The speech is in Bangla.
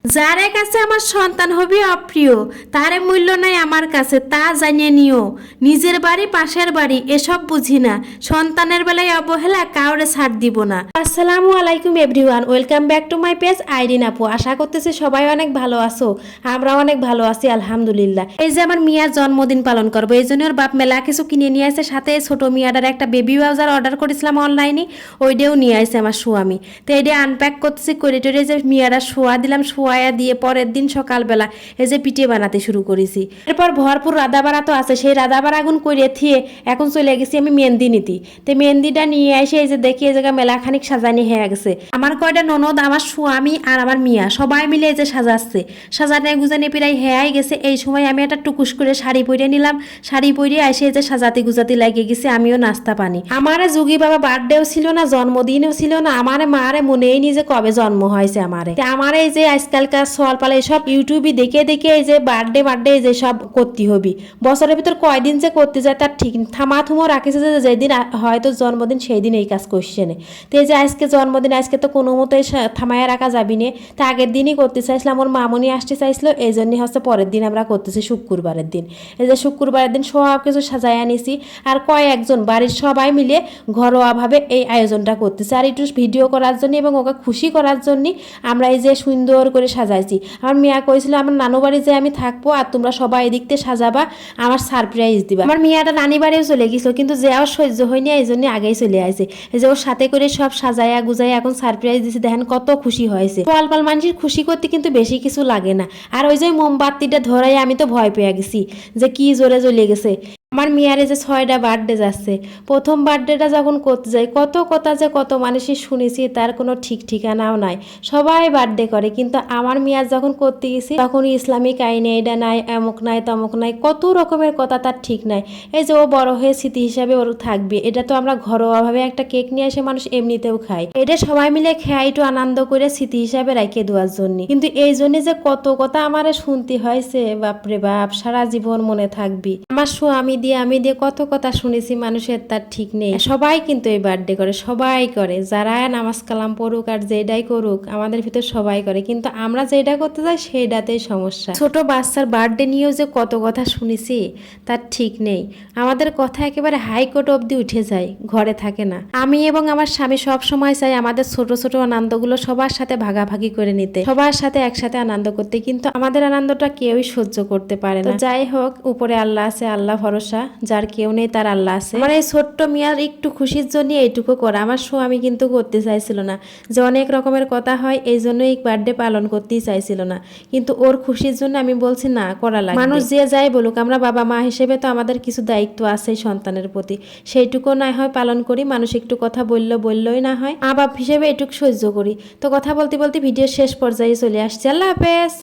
যার কাছে আমার সন্তান হবে অপ্রিয় তার মূল্য নাই আমার কাছে, তা জানিয়ে নিও। নিজের বাড়ি পাশের বাড়ি এসব বুঝি না, সন্তানের বেলায় অবহেলা কাউরে ছাড় দিব না। আসসালামু আলাইকুম everyone, welcome back to my page Irin আপু। আশা করতেছি সবাই অনেক ভালো আছো, আমরা অনেক ভালো আছি আলহামদুলিল্লাহ। এই যে আমার মিয়ার জন্মদিন পালন করবো, এই জন্য ওর বাপ মেলা কিছু কিনে নিয়ে আসে, সাথে ছোট মিয়াটার একটা বেবি ব্রাউজার অর্ডার করেছিলাম অনলাইনে, ওইটাও নিয়ে আসে আমার স্বামী। তো এটা আনপ্যাক করতেছি, করে টোরে যে মিয়ারা শোয়া দিলাম, শোয়া দিয়ে পরের দিন সকালবেলা এই যে পিঠে বানাতে শুরু করেছি। এরপর ভরপুর রাধাবাড়া তো আছে, সেই রাধাবাড়া আগুন করে থিয়ে এখন চলে গেছি আমি মেহেন্দি নিতে। তো মেহেন্দিটা নিয়ে এসে এই যে দেখি এই জায়গা মেলা খানিক সাজানি হয়ে গেছে। আমার কয়টা ননদ, আমার স্বামী আর আমার মিয়া সবাই মিলে এই যে সাজাচ্ছে, সাজানে গুজানে প্রায় হেয়াই গেছে। এই সময় আমি একটা টুকুস করে শাড়ি পরে নিলাম, শাড়ি পরে এসে এই যে সাজাতে গুজাতে লাগিয়ে গেছে, আমিও নাস্তা পানি। আমার যুগি বাবা বার্থডেও ছিল না, জন্মদিনও ছিল না, আমার মারে মনেই নি যে কবে জন্ম হয়েছে আমারে। আমার এই যে আজকালকার সলপালে সব ইউটিউবে দেখে দেখে এই যে বার্থডে যে সব করতে হবে, বছরের ভিতর কয়দিন যে করতে যায় তার ঠিক থামা থুমো রাখেছে, যে যেদিন হয়তো জন্মদিন সেই দিন এই কাজ করছে না। তো এই যে আজকে জন্মদিন, আজকে তো কোনো মতোই থামায় রাখা যাবি না, তো আগের দিনই করতে চাইছিলাম, ওর মামনি আসতে চাইছিল, এই জন্যই হচ্ছে পরের দিন আমরা করতেছি শুক্রবারের দিন। এই যে শুক্রবারের দিন সব কিছু সাজায় আনিছি, আর কয়েকজন বাড়ির সবাই মিলে ঘরোয়াভাবে এই আয়োজনটা করতেছে। আর একটু ভিডিও করার জন্য এবং ওকে খুশি করার জন্য আমরা এই যে সুন্দর করে সাজাইছি। আমার মিয়া কইছিল আমার নানু বাড়ি যে আমি থাকবো আর তোমরা সবাই এদিকতে সাজাবা, আমার সারপ্রাইজ দিবা। আমার মিয়াটা নানি বাড়িও চলে গেছিল, কিন্তু যে আর সহ্য হয়নি, এই জন্য আগেই চলে আসে। এই যে ওর সাথে করে সব সাজায়া গুজায়া এখন সারপ্রাইজ দিছে, দেখেন কত খুশি হয়েছে। পাল মানুষের খুশি করতে কিন্তু বেশি কিছু লাগে না। আর ওই যে মোমবাতিটা ধরাই আমি তো ভয় পেয়ে গেছি যে কি জোরে জ্বলে গেছে। আমার মিয়ারে যে 6টা বার্থডে যাচ্ছে, প্রথম বার্থডেটা যখন করতে যাই কত কথা যে কত মানুষই শুনেছি, তার কোনো ঠিক ঠিকানাও নাই। সবাই বার্থডে করে, কিন্তু আমার মিয়ার যখন করতে গেছি তখন ইসলামিক আইনে এটা নাই, এমক নাই, তমক নাই, কত রকমের কথা তার ঠিক নাই। এই যে ও বড় হয়ে স্মৃতি হিসাবে ওর থাকবে, এটা তো আমরা ঘরোয়াভাবে একটা কেক নিয়ে এসে মানুষ এমনিতেও খাই, এটা সবাই মিলে খেয়ে একটু আনন্দ করে স্মৃতি হিসাবে রেখে দেওয়ার জন্য। কিন্তু এই জন্য যে কত কথা আমারে শুনতে হয়েছে, বাপরে বাপ, সারা জীবন মনে থাকবি। আমার স্বামী আমি দিয়ে কত কথা শুনেছি, মানুষের তার ঠিক নেই। সবাই কিন্তু এই বার্থডে করে, সবাই করে, যারা নামাজ কালাম পড়ুক আর যেটাই করুক আমাদের ভিতর সবাই করে, কিন্তু আমরা যেটা করতে যাই সেইটাতেই সমস্যা। ছোট বাচ্চার বার্থডে নিয়েও যে কত কথা শুনেছি তার ঠিক নেই, আমাদের কথা একেবারে হাইকোর্ট অবধি উঠে যায়, ঘরে থাকে না। আমি এবং আমার স্বামী সব সময় চাই আমাদের ছোট ছোট আনন্দগুলো সবার সাথে ভাগাভাগি করে নিতে, সবার সাথে একসাথে আনন্দ করতে, কিন্তু আমাদের আনন্দটা কেউই সহ্য করতে পারে না। যাই হোক, উপরে আল্লাহ আছে, আল্লাহ ভরসা, যার কেউ নেই তার আল্লাহ আছে। আমার এই ছোট্ট মিয়ার একটু খুশির জন্য এইটুকু করা। আমার স্বামী কিন্তু করতে চাইছিল না, যে অনেক রকমের কথা হয় এই জন্য এই বার্থডে পালন করতেই চাইছিল না, কিন্তু ওর খুশির জন্য আমি বলছি না, করা লাগবে। মানুষ যে যাই বলুক, আমরা বাবা মা হিসেবে তো আমাদের কিছু দায়িত্ব আছে সন্তানের প্রতি, সেইটুকু না হয় পালন করি। মানুষ একটু কথা বললেই না হয়, মা বাপ হিসেবে এটুকু সহ্য করি। তো কথা বলতে বলতে ভিডিও শেষ পর্যায়ে চলে আসছে। আল্লাহ হাফেজ।